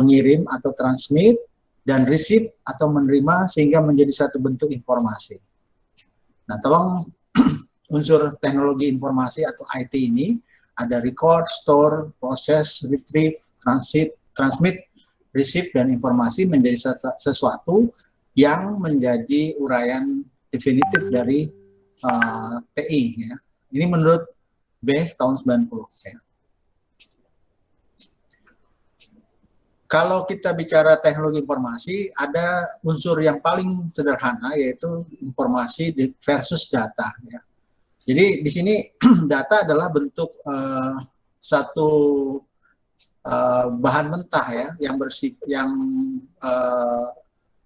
mengirim atau transmit, dan receive atau menerima sehingga menjadi satu bentuk informasi. Nah, tolong unsur teknologi informasi atau IT ini ada record, store, process, retrieve, transmit, receive, dan informasi menjadi sesuatu yang menjadi uraian definitif dari TI. Ya. Ini menurut B tahun 90. Ya. Kalau kita bicara teknologi informasi, ada unsur yang paling sederhana, yaitu informasi versus data. Ya. Jadi di sini data adalah bentuk satu bahan mentah ya, yang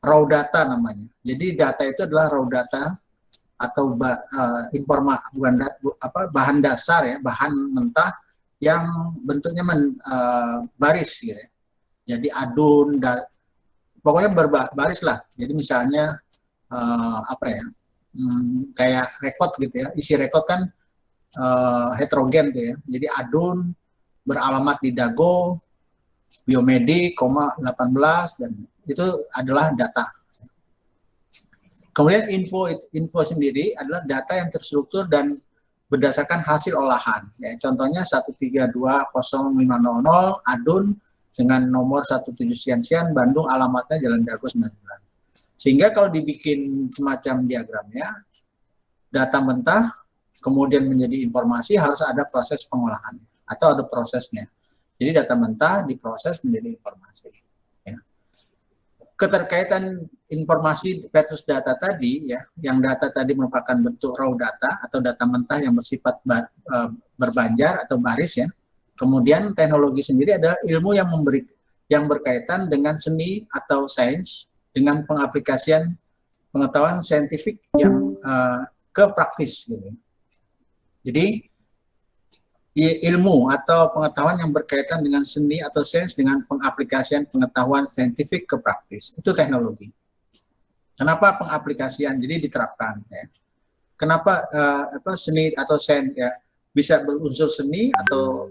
raw data namanya. Jadi data itu adalah raw data atau bahan dasar ya, bahan mentah yang bentuknya baris gitu ya. Jadi adun, pokoknya berbaris lah. Jadi misalnya kayak rekod gitu ya. Isi rekod kan heterogen tuh ya. Jadi adun beralamat di Dago, Biomedik, 18 dan itu adalah data. Kemudian info sendiri adalah data yang terstruktur dan berdasarkan hasil olahan. Ya, contohnya 1320500 adun dengan nomor 17 sekian Bandung, alamatnya Jalan Dago 9. Sehingga kalau dibikin semacam diagramnya, data mentah kemudian menjadi informasi harus ada proses pengolahan atau ada prosesnya. Jadi data mentah diproses menjadi informasi. Ya. Keterkaitan informasi versus data tadi, ya, yang data tadi merupakan bentuk raw data atau data mentah yang bersifat berbanjar atau baris ya. Kemudian teknologi sendiri adalah ilmu yang berkaitan dengan seni atau sains dengan pengaplikasian pengetahuan saintifik yang ke praktis gitu. Jadi ilmu atau pengetahuan yang berkaitan dengan seni atau sains dengan pengaplikasian pengetahuan saintifik ke praktis. Itu teknologi. Kenapa pengaplikasian? Jadi diterapkan ya. Kenapa seni atau sains ya bisa berunsur seni atau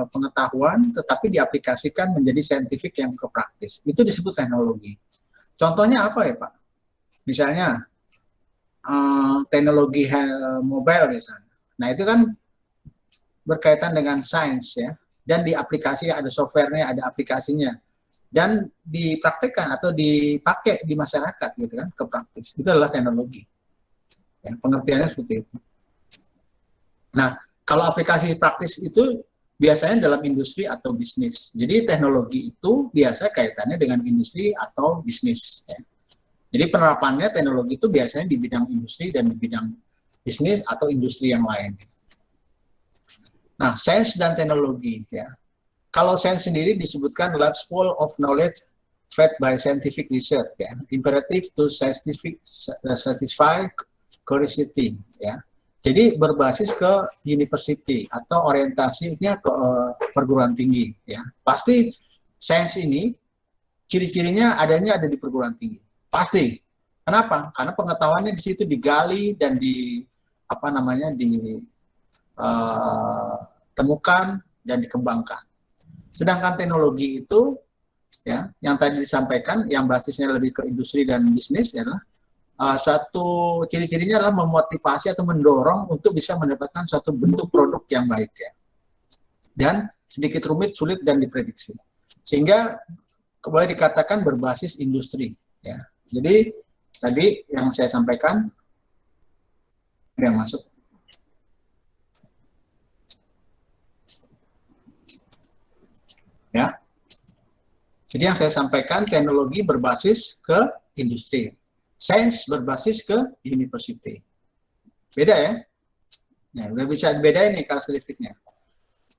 pengetahuan tetapi diaplikasikan menjadi saintifik yang ke praktis. Itu disebut teknologi. Contohnya apa ya Pak? Misalnya teknologi mobile misalnya. Nah itu kan berkaitan dengan sains ya, dan diaplikasi ada softwarenya, ada aplikasinya, dan dipraktekkan atau dipakai di masyarakat gitu kan, ke praktis. Itu adalah teknologi. Ya, pengertiannya seperti itu. Nah, kalau aplikasi praktis itu biasanya dalam industri atau bisnis. Jadi teknologi itu biasa kaitannya dengan industri atau bisnis. Ya. Jadi penerapannya teknologi itu biasanya di bidang industri dan di bidang bisnis atau industri yang lain. Nah, sains dan teknologi. Ya. Kalau sains sendiri disebutkan large pool of knowledge fed by scientific research. Ya. Imperative to satisfy curiosity. Ya. Jadi berbasis ke university atau orientasinya ke perguruan tinggi. Ya. Pasti sains ini ciri-cirinya ada di perguruan tinggi. Pasti. Kenapa? Karena pengetahuannya di situ digali dan ditemukan dan dikembangkan. Sedangkan teknologi itu, ya, yang tadi disampaikan, yang basisnya lebih ke industri dan bisnis adalah satu ciri-cirinya adalah memotivasi atau mendorong untuk bisa mendapatkan suatu bentuk produk yang baik ya. Dan sedikit rumit, sulit dan diprediksi. Sehingga boleh dikatakan berbasis industri ya. Jadi tadi yang saya sampaikan yang masuk. Ya. Jadi yang saya sampaikan teknologi berbasis ke industri. Sains berbasis ke university. Beda ya? Nah, udah bisa bedain nih karakteristiknya.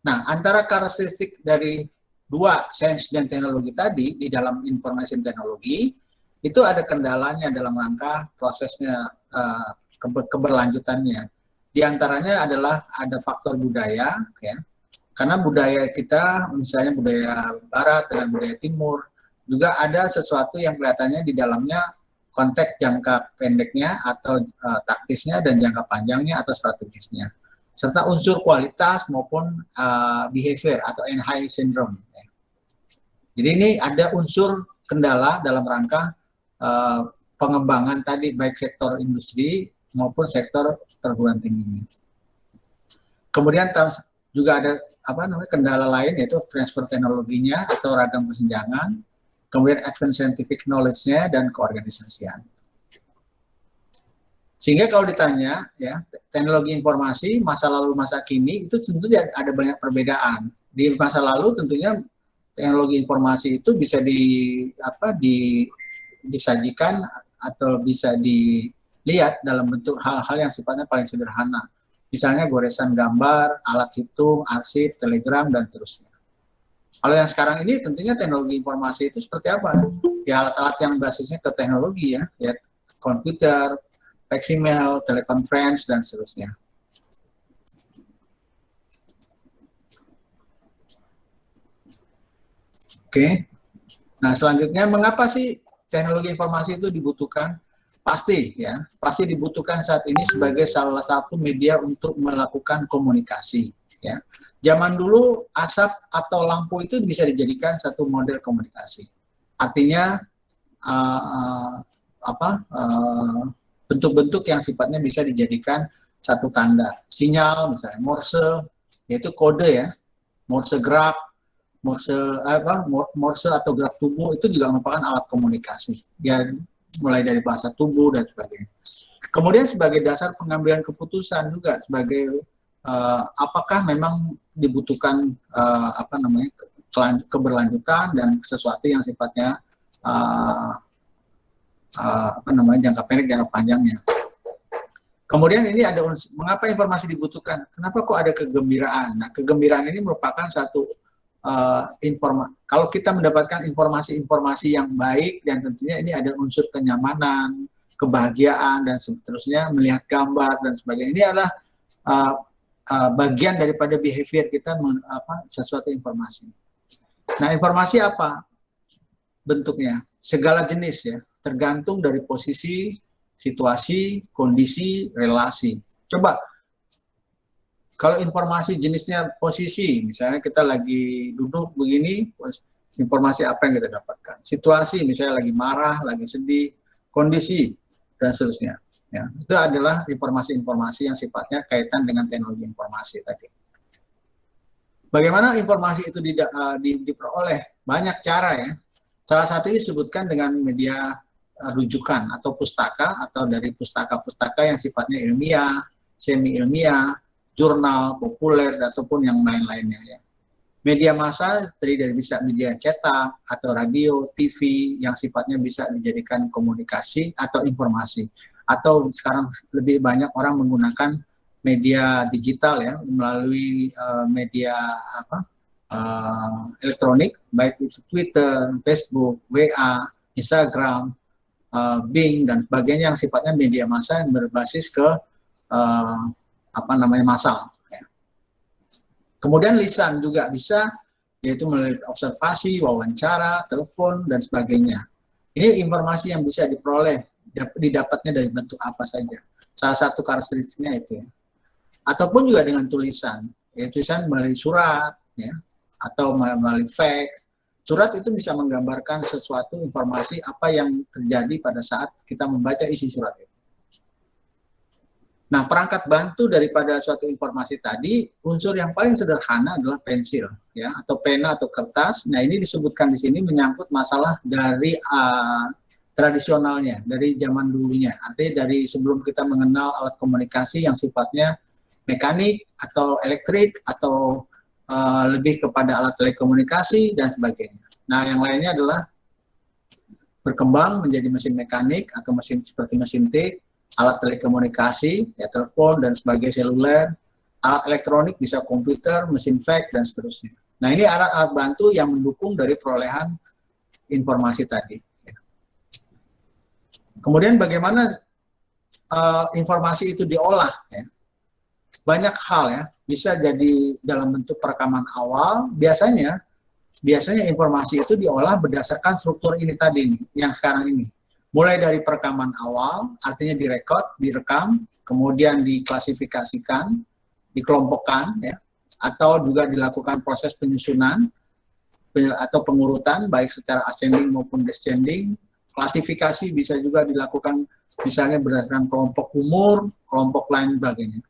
Nah, antara karakteristik dari dua sains dan teknologi tadi di dalam informasi teknologi, itu ada kendalanya dalam rangka prosesnya, keberlanjutannya. Di antaranya adalah ada faktor budaya, ya. Karena budaya kita, misalnya budaya barat dengan budaya timur, juga ada sesuatu yang kelihatannya di dalamnya konteks jangka pendeknya atau taktisnya dan jangka panjangnya atau strategisnya, serta unsur kualitas maupun behavior atau NHI syndrome. Jadi ini ada unsur kendala dalam rangka pengembangan tadi baik sektor industri maupun sektor perguruan tinggi. Kemudian juga ada kendala lain yaitu transfer teknologinya atau ragam kesenjangan, kemudian advanced scientific knowledge-nya dan keorganisasian. Sehingga kalau ditanya ya teknologi informasi masa lalu masa kini itu tentunya ada banyak perbedaan. Di masa lalu tentunya teknologi informasi itu bisa disajikan atau bisa dilihat dalam bentuk hal-hal yang sifatnya paling sederhana. Misalnya goresan gambar, alat hitung, arsip, telegram, dan seterusnya. Kalau yang sekarang ini tentunya teknologi informasi itu seperti apa? Ya alat-alat yang basisnya ke teknologi ya komputer, fax email, teleconference, dan seterusnya. Oke. Nah, selanjutnya mengapa sih teknologi informasi itu dibutuhkan? Pasti dibutuhkan saat ini sebagai salah satu media untuk melakukan komunikasi ya. Zaman dulu asap atau lampu itu bisa dijadikan satu model komunikasi. Artinya bentuk-bentuk yang sifatnya bisa dijadikan satu tanda. Sinyal misalnya Morse yaitu kode ya. Morse gerak, Morse atau gerak tubuh itu juga merupakan alat komunikasi. Ya mulai dari bahasa tubuh dan sebagainya. Kemudian sebagai dasar pengambilan keputusan juga sebagai apakah memang dibutuhkan keberlanjutan dan sesuatu yang sifatnya jangka pendek, jangka panjangnya. Kemudian ini ada mengapa informasi dibutuhkan? Kenapa kok ada kegembiraan? Nah, kegembiraan ini merupakan satu kalau kita mendapatkan informasi-informasi yang baik dan tentunya ini ada unsur kenyamanan, kebahagiaan dan seterusnya, melihat gambar dan sebagainya. Ini adalah bagian daripada behavior kita sesuatu informasi. Nah, informasi apa bentuknya? Segala jenis ya, tergantung dari posisi, situasi, kondisi, relasi. Coba kalau informasi jenisnya posisi, misalnya kita lagi duduk begini, informasi apa yang kita dapatkan? Situasi, misalnya lagi marah, lagi sedih, kondisi, dan seterusnya. Ya, itu adalah informasi-informasi yang sifatnya kaitan dengan teknologi informasi tadi. Bagaimana informasi itu diperoleh? Banyak cara ya. Salah satu disebutkan dengan media rujukan atau pustaka, atau dari pustaka-pustaka yang sifatnya ilmiah, semi-ilmiah, jurnal, populer, ataupun yang lain-lainnya ya. Media massa terdiri dari bisa media cetak atau radio, TV yang sifatnya bisa dijadikan komunikasi atau informasi. Atau sekarang lebih banyak orang menggunakan media digital ya melalui media elektronik, baik itu Twitter, Facebook, WA, Instagram, Bing dan sebagainya yang sifatnya media massa yang berbasis ke massal. Ya. Kemudian lisan juga bisa, yaitu melalui observasi, wawancara, telepon, dan sebagainya. Ini informasi yang bisa diperoleh, didapatnya dari bentuk apa saja. Salah satu karakteristiknya itu ya. Ataupun juga dengan tulisan, yaitu tulisan melalui surat, ya, atau melalui fax. Surat itu bisa menggambarkan sesuatu informasi apa yang terjadi pada saat kita membaca isi surat itu. Nah, perangkat bantu daripada suatu informasi tadi, unsur yang paling sederhana adalah pensil, ya, atau pena atau kertas. Nah, ini disebutkan di sini menyangkut masalah dari tradisionalnya, dari zaman dulunya. Artinya dari sebelum kita mengenal alat komunikasi yang sifatnya mekanik atau elektrik atau lebih kepada alat telekomunikasi dan sebagainya. Nah, yang lainnya adalah berkembang menjadi mesin mekanik atau mesin seperti mesin tik, alat telekomunikasi, ya telepon dan sebagainya, seluler, alat elektronik bisa komputer, mesin fax dan seterusnya. Nah, ini alat-alat bantu yang mendukung dari perolehan informasi tadi. Ya. Kemudian bagaimana informasi itu diolah? Ya. Banyak hal ya, bisa jadi dalam bentuk perekaman awal. Biasanya informasi itu diolah berdasarkan struktur ini tadi nih, yang sekarang ini. Mulai dari perekaman awal, artinya direkam, kemudian diklasifikasikan, dikelompokkan, ya, atau juga dilakukan proses penyusunan, atau pengurutan baik secara ascending maupun descending. Klasifikasi bisa juga dilakukan misalnya berdasarkan kelompok umur, kelompok lain sebagainya.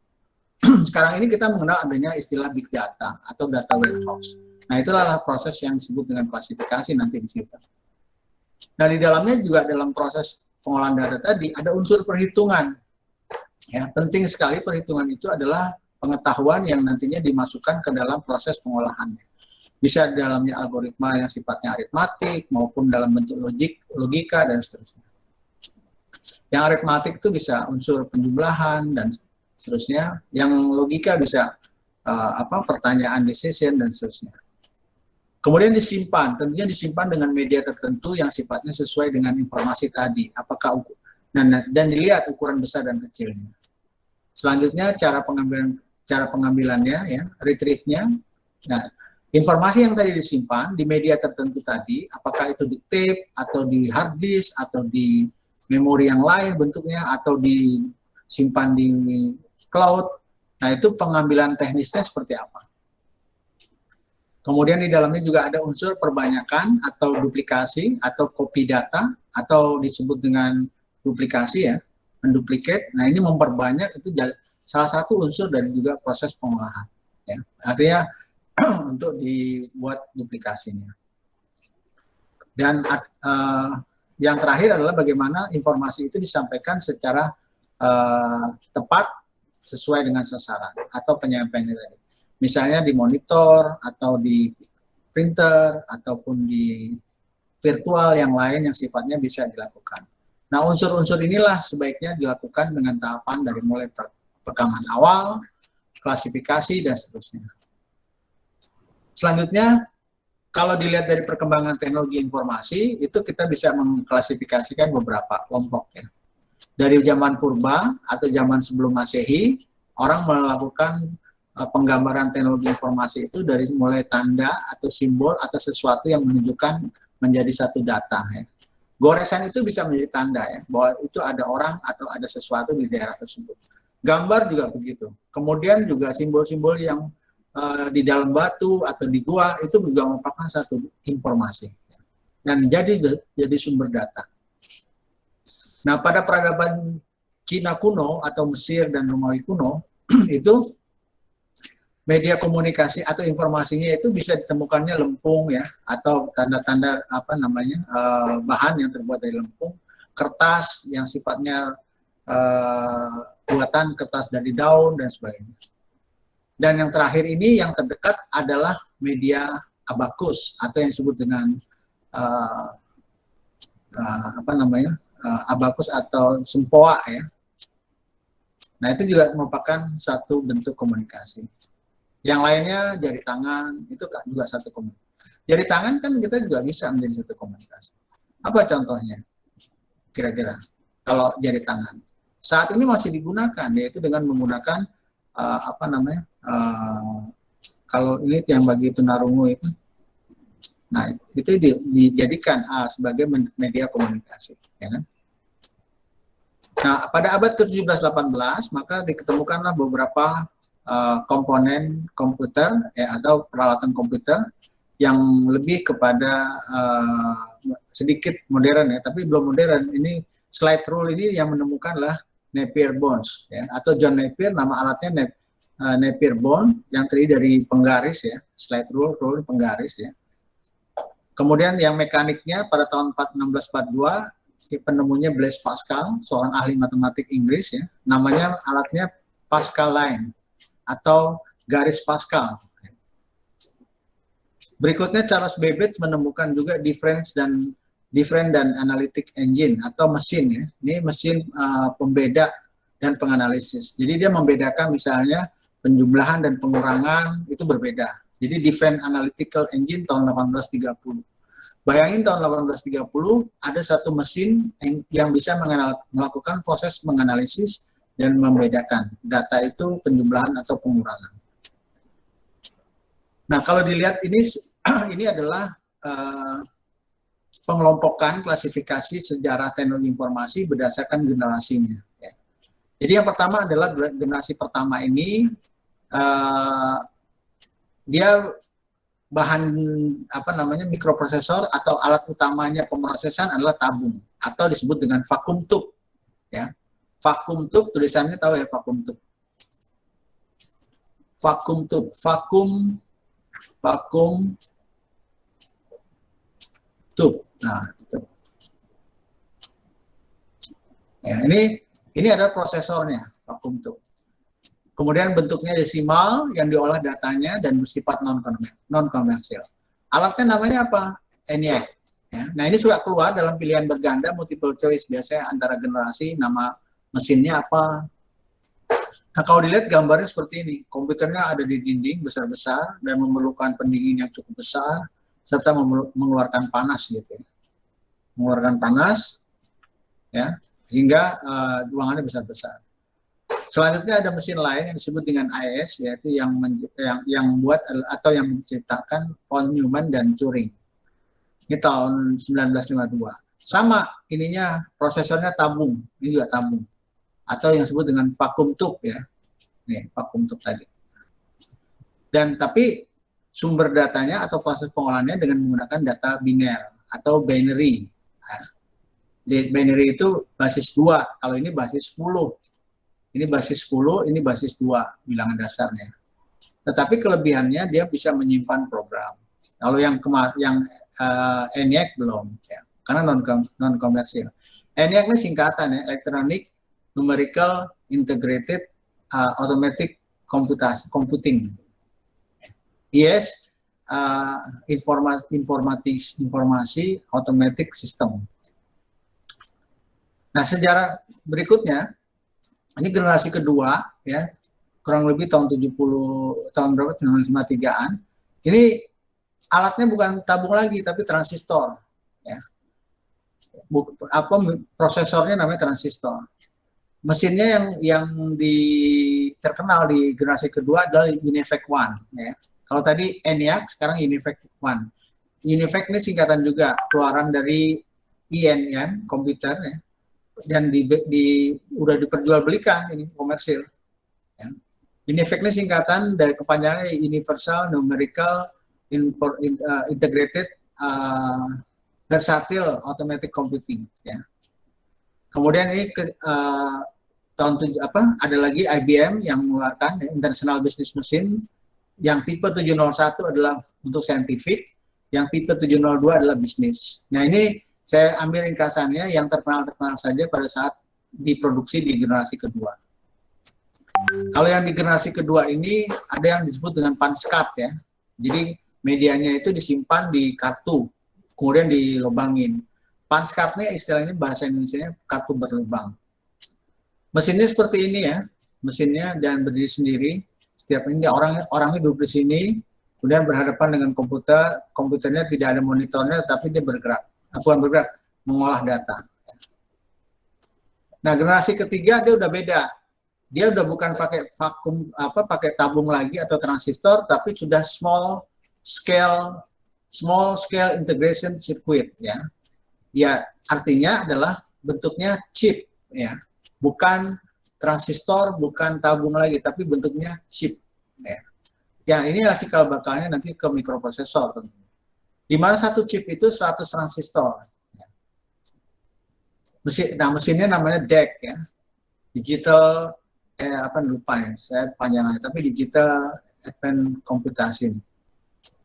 Sekarang ini kita mengenal adanya istilah big data atau data warehouse. Nah, itulah proses yang disebut dengan klasifikasi nanti di situ. Nah, di dalamnya juga dalam proses pengolahan data tadi ada unsur perhitungan. Ya, penting sekali perhitungan itu adalah pengetahuan yang nantinya dimasukkan ke dalam proses pengolahannya. Bisa di dalamnya algoritma yang sifatnya aritmatik maupun dalam bentuk logika dan seterusnya. Yang aritmatik itu bisa unsur penjumlahan dan seterusnya. Yang logika bisa pertanyaan decision dan seterusnya. Kemudian disimpan, tentunya disimpan dengan media tertentu yang sifatnya sesuai dengan informasi tadi. Apakah dan dilihat ukuran besar dan kecilnya. Selanjutnya cara pengambilannya, ya, retrieve-nya. Nah, informasi yang tadi disimpan di media tertentu tadi, apakah itu di tape atau di hard disk atau di memori yang lain bentuknya atau disimpan di cloud. Nah, itu pengambilan teknisnya seperti apa. Kemudian di dalamnya juga ada unsur perbanyakan atau duplikasi atau copy data atau disebut dengan duplikasi, ya, menduplikat. Nah, ini memperbanyak, itu salah satu unsur dari juga proses pengolahan. Ya. Artinya untuk dibuat duplikasinya. Dan yang terakhir adalah bagaimana informasi itu disampaikan secara tepat sesuai dengan sasaran atau penyampaiannya tadi. Misalnya di monitor atau di printer ataupun di virtual yang lain yang sifatnya bisa dilakukan. Nah, unsur-unsur inilah sebaiknya dilakukan dengan tahapan dari mulai rekaman awal, klasifikasi, dan seterusnya. Selanjutnya, kalau dilihat dari perkembangan teknologi informasi, itu kita bisa mengklasifikasikan beberapa kelompok, ya. Dari zaman purba atau zaman sebelum Masehi, orang melakukan penggambaran teknologi informasi itu dari mulai tanda atau simbol atau sesuatu yang menunjukkan menjadi satu data, ya. Goresan itu bisa menjadi tanda, ya, bahwa itu ada orang atau ada sesuatu di daerah tersebut. Gambar juga begitu. Kemudian juga simbol-simbol yang di dalam batu atau di gua itu juga merupakan satu informasi, ya, dan jadi sumber data. Nah, pada peradaban Cina kuno atau Mesir dan Romawi kuno itu media komunikasi atau informasinya itu bisa ditemukannya lempung, ya, atau tanda-tanda bahan yang terbuat dari lempung, kertas yang sifatnya buatan kertas dari daun dan sebagainya. Dan yang terakhir ini yang terdekat adalah media abakus atau yang disebut dengan abakus atau sempoa, ya. Nah, itu juga merupakan satu bentuk komunikasi. Yang lainnya jari tangan, itu juga satu komunikasi. Jari tangan kan kita juga bisa menjadi satu komunikasi. Apa contohnya? Kira-kira kalau jari tangan. Saat ini masih digunakan, yaitu dengan menggunakan kalau ini yang bagi tunarungu itu. Nah, itu dijadikan sebagai media komunikasi, ya kan? Nah, pada abad ke-17-18 maka diketemukanlah beberapa komponen komputer, ya, atau peralatan komputer yang lebih kepada sedikit modern, ya, tapi belum modern. Ini slide rule ini yang menemukanlah Napier-Bones, ya, atau John Napier, nama alatnya Napier-Bone yang terdiri dari penggaris, ya, slide rule penggaris, ya. Kemudian yang mekaniknya pada tahun 1642 penemunya Blaise Pascal, seorang ahli matematik Inggris, ya, namanya alatnya Pascal Line atau garis Pascal. Berikutnya Charles Babbage menemukan juga different dan analytic engine atau mesin, ya. Ini mesin pembeda dan penganalisis. Jadi dia membedakan misalnya penjumlahan dan pengurangan itu berbeda. Jadi different analytical engine tahun 1830. Bayangin tahun 1830 ada satu mesin yang bisa melakukan proses menganalisis dan membedakan data itu penjumlahan atau pengurangan. Nah, kalau dilihat ini adalah pengelompokan klasifikasi sejarah teknologi informasi berdasarkan generasinya, ya. Jadi yang pertama adalah generasi pertama ini dia bahan apa namanya mikroprosesor atau alat utamanya pemrosesan adalah tabung atau disebut dengan vacuum tube ya. Vacuum tube tulisannya tahu ya, vacuum tube. Vacuum tube, vacuum tube. Nah, itu. Ya, ini adalah prosesornya, vacuum tube. Kemudian bentuknya desimal yang diolah datanya dan bersifat non komersial. Alatnya namanya apa? ENIAC. Ya. Nah ini suka keluar dalam pilihan berganda multiple choice biasanya antara generasi, nama mesinnya apa. Nah kalau dilihat gambarnya seperti ini, komputernya ada di dinding besar-besar dan memerlukan pendingin yang cukup besar serta mengeluarkan panas gitu. Mengeluarkan panas, ya sehingga ruangannya besar-besar. Selanjutnya ada mesin lain yang disebut dengan AES, yaitu yang membuat atau yang menciptakan von Neumann dan Turing. Ini tahun 1952. Sama ininya, prosesornya tabung, ini juga tabung. Atau yang disebut dengan vacuum tube ya. Nih, vacuum tube tadi. Dan tapi sumber datanya atau proses pengolahannya dengan menggunakan data biner atau binary. Nah, binary itu basis 2, kalau ini basis 10. Ini basis 10, ini basis 2 bilangan dasarnya. Tetapi kelebihannya dia bisa menyimpan program. Kalau yang ENIAC belum, ya, karena non komersial. ENIAC ini singkatan ya, Electronic Numerical Integrated Automatic Computing. IS informasi automatic system. Nah, sejarah berikutnya. Ini generasi kedua ya, kurang lebih tahun 70 tahun berapa 53-an. Ini alatnya bukan tabung lagi tapi transistor ya. Prosesornya namanya transistor. Mesinnya yang terkenal di generasi kedua adalah UNIVAC 1 ya. Kalau tadi ENIAC, sekarang UNIVAC 1. UNIVAC ini singkatan juga keluaran dari INM komputer ya. Dan udah diperjualbelikan ini komersil. Ya. UNIVAC ini singkatan dari kepanjangan Universal Numerical Integrated Versatile Automatic Computing. Ya. Kemudian ini ada lagi IBM yang mengeluarkan ya, International Business Machine yang tipe 701 adalah untuk scientific, yang tipe 702 adalah bisnis. Nah ini saya ambil ringkasannya yang terkenal saja pada saat diproduksi di generasi kedua. Kalau yang di generasi kedua ini ada yang disebut dengan punch card ya. Jadi medianya itu disimpan di kartu, kemudian dilubangin. Punch card-nya istilahnya bahasa Indonesianya kartu berlubang. Mesinnya seperti ini ya, mesinnya dan berdiri sendiri. Setiap ini orangnya duduk di sini, kemudian berhadapan dengan komputer. Komputernya tidak ada monitornya, tapi dia bergerak. Bukan bergerak, mengolah data. Nah, generasi ketiga dia udah beda. Dia udah bukan pakai vakum pakai tabung lagi atau transistor, tapi sudah small scale integration circuit ya. Ya, artinya adalah bentuknya chip ya. Bukan transistor, bukan tabung lagi, tapi bentuknya chip ya. Ya, inilah cikal bakalnya nanti ke mikroprosesor tentunya. Di mana satu chip itu 100 transistor. Mesinnya namanya DAC ya. Digital lupa ya, saya panjangannya, tapi Digital Advanced Computation.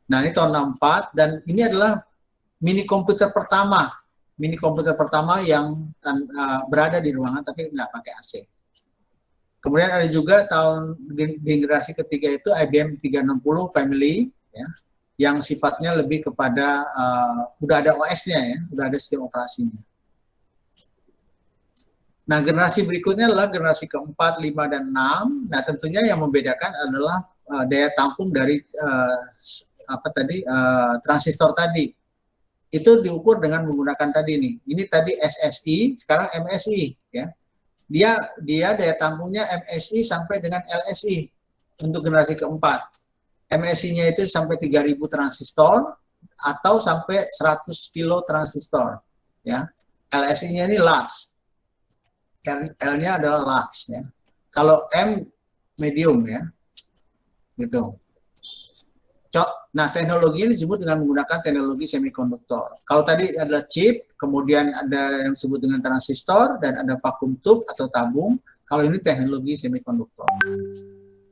Nah, ini tahun 64 dan ini adalah mini komputer pertama yang berada di ruangan tapi nggak pakai AC. Kemudian ada juga di generasi ketiga itu IBM 360 Family ya, yang sifatnya lebih kepada udah ada OS-nya ya, udah ada sistem operasinya. Nah, generasi berikutnya adalah generasi keempat, 5, dan 6. Nah, tentunya yang membedakan adalah daya tampung dari transistor tadi. Itu diukur dengan menggunakan tadi nih. Ini tadi SSI, sekarang MSI ya. Dia daya tampungnya MSI sampai dengan LSI untuk generasi keempat. MSI-nya itu sampai 3000 transistor atau sampai 100 kilo transistor ya. LSI-nya ini large. L-nya adalah large ya. Kalau M medium ya. Gitu. Nah, teknologi ini disebut dengan menggunakan teknologi semikonduktor. Kalau tadi adalah chip, kemudian ada yang disebut dengan transistor, dan ada vacuum tube atau tabung. Kalau ini teknologi semikonduktor.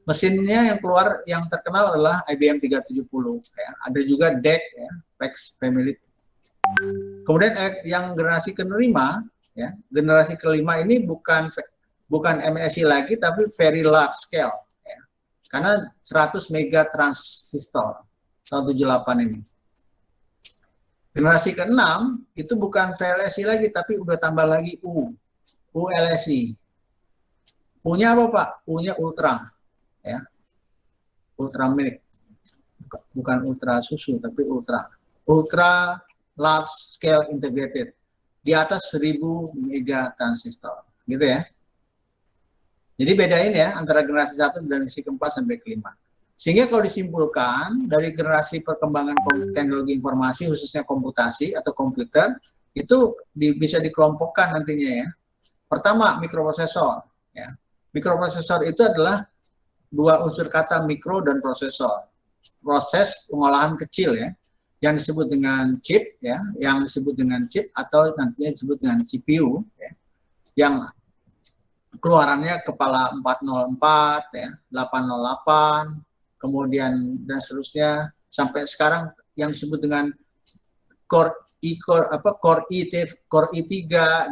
Mesinnya yang keluar yang terkenal adalah IBM 370. Ya. Ada juga DEC, ya, PAX Family. Kemudian yang generasi kelima, ya, generasi kelima ini bukan MSI lagi, tapi very large scale. Ya. Karena 100 mega transistor, 178 ini. Generasi keenam itu bukan VLSI lagi, tapi udah tambah lagi ULSI. U-nya apa Pak? U-nya ultra. Ya, ultra milk, bukan ultra susu tapi ultra large scale integrated, di atas 1000 mega transistor, gitu ya. Jadi bedain ya antara generasi 1 dan generasi keempat sampai kelima. Sehingga kalau disimpulkan dari generasi perkembangan teknologi informasi khususnya komputasi atau komputer itu bisa dikelompokkan nantinya ya. Pertama, mikroprosesor ya. Mikroprosesor itu adalah dua unsur kata mikro dan prosesor. Proses pengolahan kecil ya, yang disebut dengan chip ya, yang disebut dengan chip atau nantinya disebut dengan CPU ya, yang keluarannya kepala 404 ya, 808, kemudian dan seterusnya sampai sekarang yang disebut dengan core i3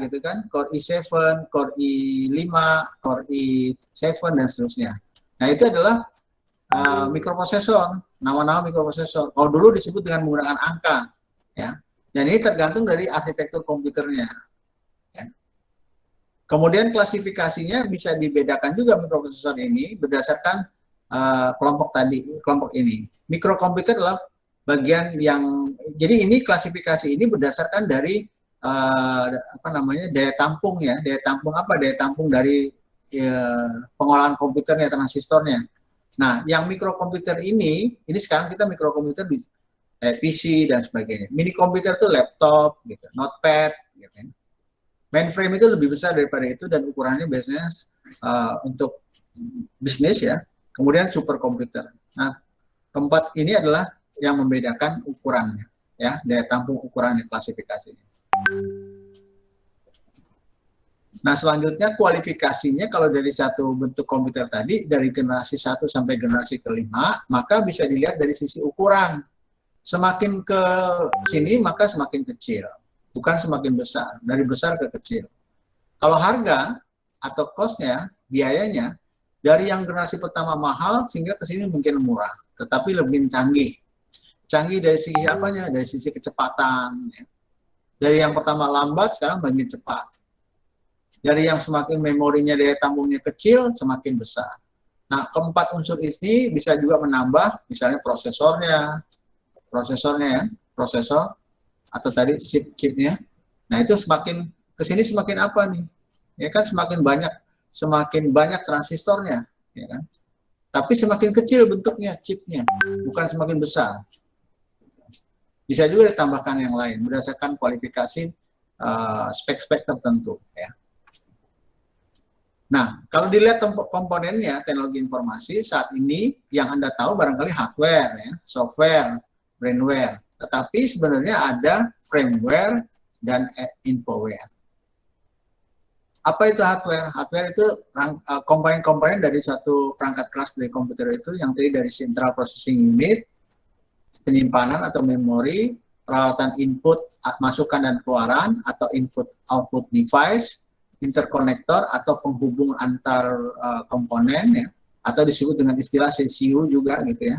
gitu kan, core i7, core i5, core i7 dan seterusnya. Nah, itu adalah mikroprosesor, nama-nama mikroprosesor. Kalau dulu disebut dengan menggunakan angka, ya. Dan ini tergantung dari arsitektur komputernya. Ya. Kemudian klasifikasinya bisa dibedakan juga mikroprosesor ini berdasarkan kelompok ini. Mikrokomputer adalah bagian yang, jadi ini klasifikasi ini berdasarkan dari daya tampung ya, daya tampung dari pengolahan komputernya, transistornya. Nah, yang mikrokomputer ini sekarang kita mikrokomputer di PC dan sebagainya. Mini komputer itu laptop, gitu, notepad, gitu. Mainframe itu lebih besar daripada itu dan ukurannya biasanya untuk bisnis ya. Kemudian superkomputer. Nah, keempat ini adalah yang membedakan ukurannya, ya, daya tampung ukurannya, klasifikasinya. Nah, selanjutnya kualifikasinya kalau dari satu bentuk komputer tadi, dari generasi 1 sampai generasi kelima, maka bisa dilihat dari sisi ukuran. Semakin ke sini, maka semakin kecil. Bukan semakin besar, dari besar ke kecil. Kalau harga atau cost-nya, biayanya, dari yang generasi pertama mahal, sehingga ke sini mungkin murah, tetapi lebih canggih. Canggih dari sisi apanya? Dari sisi kecepatan. Dari yang pertama lambat, sekarang makin cepat. Dari yang semakin memorinya, daya tampungnya kecil, semakin besar. Nah, keempat unsur ini bisa juga menambah, misalnya prosesor, atau tadi chip-chipnya. Nah, itu semakin kesini semakin apa nih? Ya kan, semakin banyak transistornya, ya kan? Tapi semakin kecil bentuknya, chipnya, bukan semakin besar. Bisa juga ditambahkan yang lain berdasarkan kualifikasi spek-spek tertentu, ya. Nah, kalau dilihat komponennya teknologi informasi saat ini yang Anda tahu barangkali hardware, ya, software, brainware. Tetapi sebenarnya ada firmware dan infoware. Apa itu hardware? Hardware itu komponen-komponen dari satu perangkat kelas dari komputer itu yang terdiri dari central processing unit, penyimpanan atau memori, peralatan input, masukan dan keluaran atau input-output device, interkonektor atau penghubung antar komponen ya, atau disebut dengan istilah CPU juga gitu ya.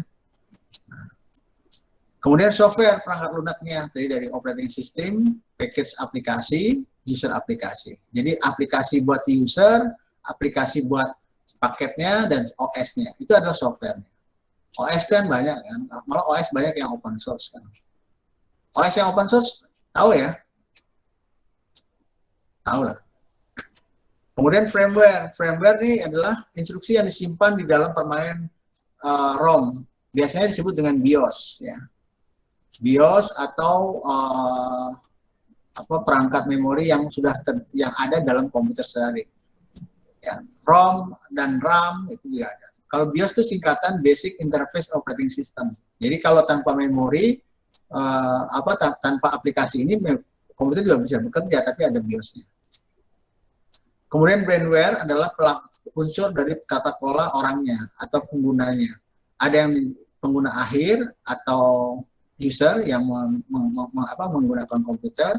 Kemudian software, perangkat lunaknya terdiri dari operating system, package aplikasi, user aplikasi. Jadi aplikasi buat user, aplikasi buat paketnya dan OS-nya. Itu adalah software. OS kan banyak kan, malah OS banyak yang open source kan. OS yang open source tahu ya? Tahu lah. Kemudian firmware. Firmware ini adalah instruksi yang disimpan di dalam permanen ROM. Biasanya disebut dengan BIOS ya. BIOS atau perangkat memori yang yang ada dalam komputer sehari. Ya, ROM dan RAM itu juga ada. Kalau BIOS itu singkatan Basic Interface Operating System. Jadi kalau tanpa memori, tanpa aplikasi ini, komputer juga bisa bekerja, tapi ada BIOS-nya. Kemudian brainware adalah unsur dari tata kelola orangnya atau penggunanya. Ada yang pengguna akhir atau user yang menggunakan komputer,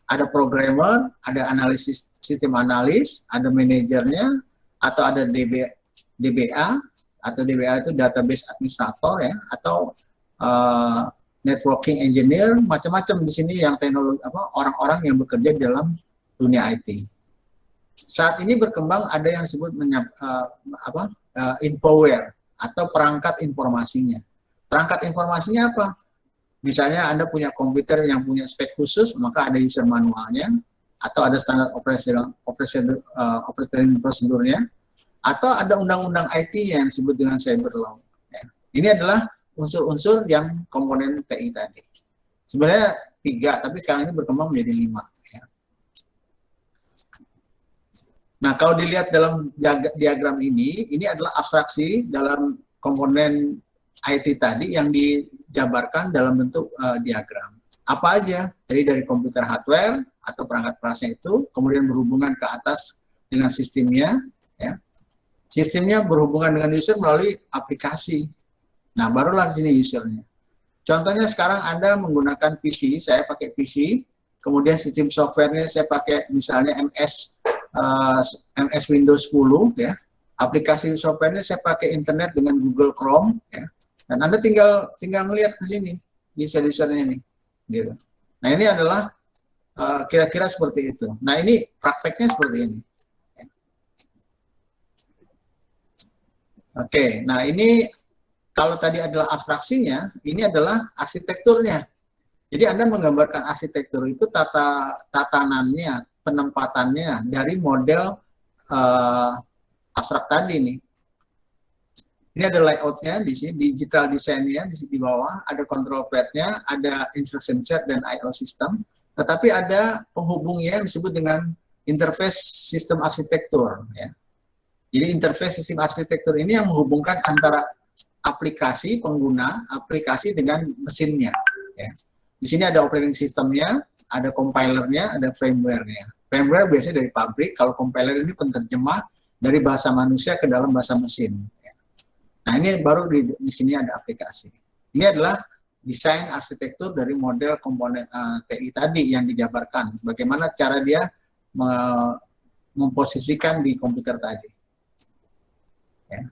ada programmer, ada analisis sistem analis, ada manajernya, atau ada DBA, atau DBA itu database administrator ya, atau networking engineer, macam-macam di sini yang teknologi orang-orang yang bekerja dalam dunia IT. Saat ini berkembang ada yang disebut infoware atau perangkat informasinya. Perangkat informasinya apa? Misalnya Anda punya komputer yang punya spek khusus, maka ada user manualnya, atau ada standar operating prosedurnya, atau ada undang-undang IT yang disebut dengan cyber law. Ya. Ini adalah unsur-unsur yang komponen TI tadi. Sebenarnya 3, tapi sekarang ini berkembang menjadi 5. Ya. Nah, kalau dilihat dalam diagram ini adalah abstraksi dalam komponen IT tadi yang dijabarkan dalam bentuk diagram. Apa aja? Jadi dari komputer hardware atau perangkat kerasnya itu, kemudian berhubungan ke atas dengan sistemnya, ya. Sistemnya berhubungan dengan user melalui aplikasi. Nah, barulah di sini usernya. Contohnya sekarang Anda menggunakan PC, saya pakai PC, kemudian sistem softwarenya saya pakai misalnya MS Windows 10 ya. Aplikasi softwarenya saya pakai internet dengan Google Chrome ya. Dan Anda tinggal melihat ke sini user-usernya ini gitu. Nah, ini adalah kira-kira seperti itu. Nah, ini prakteknya seperti ini. Oke, nah ini kalau tadi adalah abstraksinya, ini adalah arsitekturnya. Jadi Anda menggambarkan arsitektur itu tatanannya, penempatannya dari model abstrak tadi nih. Ini ada layoutnya di sini, digital design-nya di bawah, ada control pad-nya, ada instruction set dan I/O system, tetapi ada penghubungnya yang disebut dengan interface sistem arsitektur. Ya. Jadi interface sistem arsitektur ini yang menghubungkan antara aplikasi pengguna, aplikasi dengan mesinnya. Ya. Di sini ada operating systemnya, ada compilernya, ada firmware-nya. Firmware biasanya dari pabrik, kalau compiler ini penerjemah dari bahasa manusia ke dalam bahasa mesin. Ya. Nah, ini baru di sini ada aplikasi. Ini adalah desain arsitektur dari model komponen TI tadi yang dijabarkan. Bagaimana cara dia memposisikan di komputer tadi. Ya.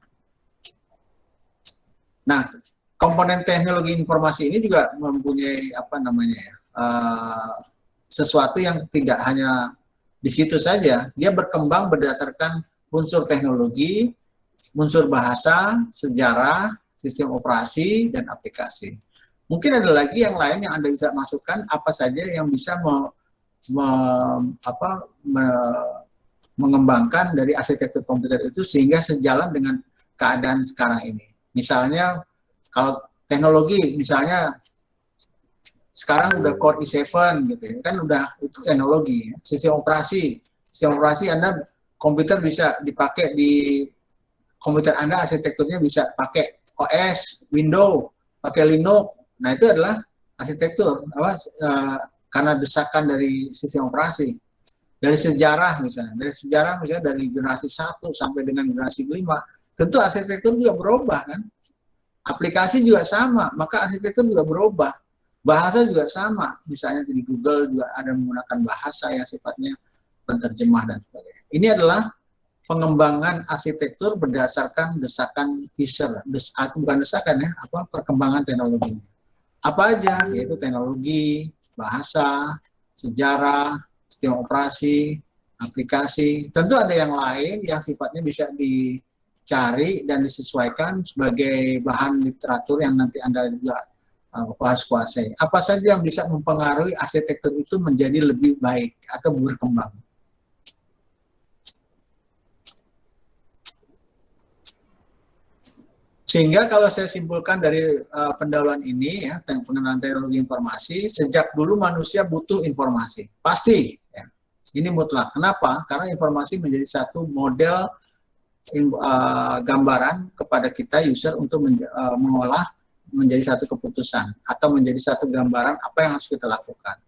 Nah, komponen teknologi informasi ini juga mempunyai sesuatu yang tidak hanya di situ saja, dia berkembang berdasarkan unsur teknologi, unsur bahasa, sejarah, sistem operasi, dan aplikasi. Mungkin ada lagi yang lain yang Anda bisa masukkan, apa saja yang bisa mengembangkan dari arsitektur komputer itu sehingga sejalan dengan keadaan sekarang ini. Misalnya kalau teknologi, misalnya sekarang udah Core i7 gitu ya, kan udah itu teknologi. Ya. Sistem operasi Anda komputer bisa dipakai di komputer Anda, arsitekturnya bisa pakai OS, Windows, pakai Linux. Nah, itu adalah arsitektur karena desakan dari sistem operasi. Dari sejarah misalnya dari generasi 1 sampai dengan generasi 5, tentu arsitektur juga berubah kan. Aplikasi juga sama, maka arsitektur juga berubah. Bahasa juga sama, misalnya di Google juga ada menggunakan bahasa yang sifatnya penerjemah dan sebagainya. Ini adalah pengembangan arsitektur berdasarkan desakan user, bukan desakan ya, perkembangan teknologinya. Apa aja? Yaitu teknologi, bahasa, sejarah, sistem operasi, aplikasi. Tentu ada yang lain yang sifatnya bisa dicari dan disesuaikan sebagai bahan literatur yang nanti Anda juga kuasai. Apa saja yang bisa mempengaruhi arsitektur itu menjadi lebih baik atau berkembang. Sehingga kalau saya simpulkan dari pendahuluan ini, ya, pengenalan teknologi informasi, sejak dulu manusia butuh informasi. Pasti. Ya. Ini mutlak. Kenapa? Karena informasi menjadi satu model gambaran kepada kita, user, untuk mengolah menjadi satu keputusan atau menjadi satu gambaran apa yang harus kita lakukan.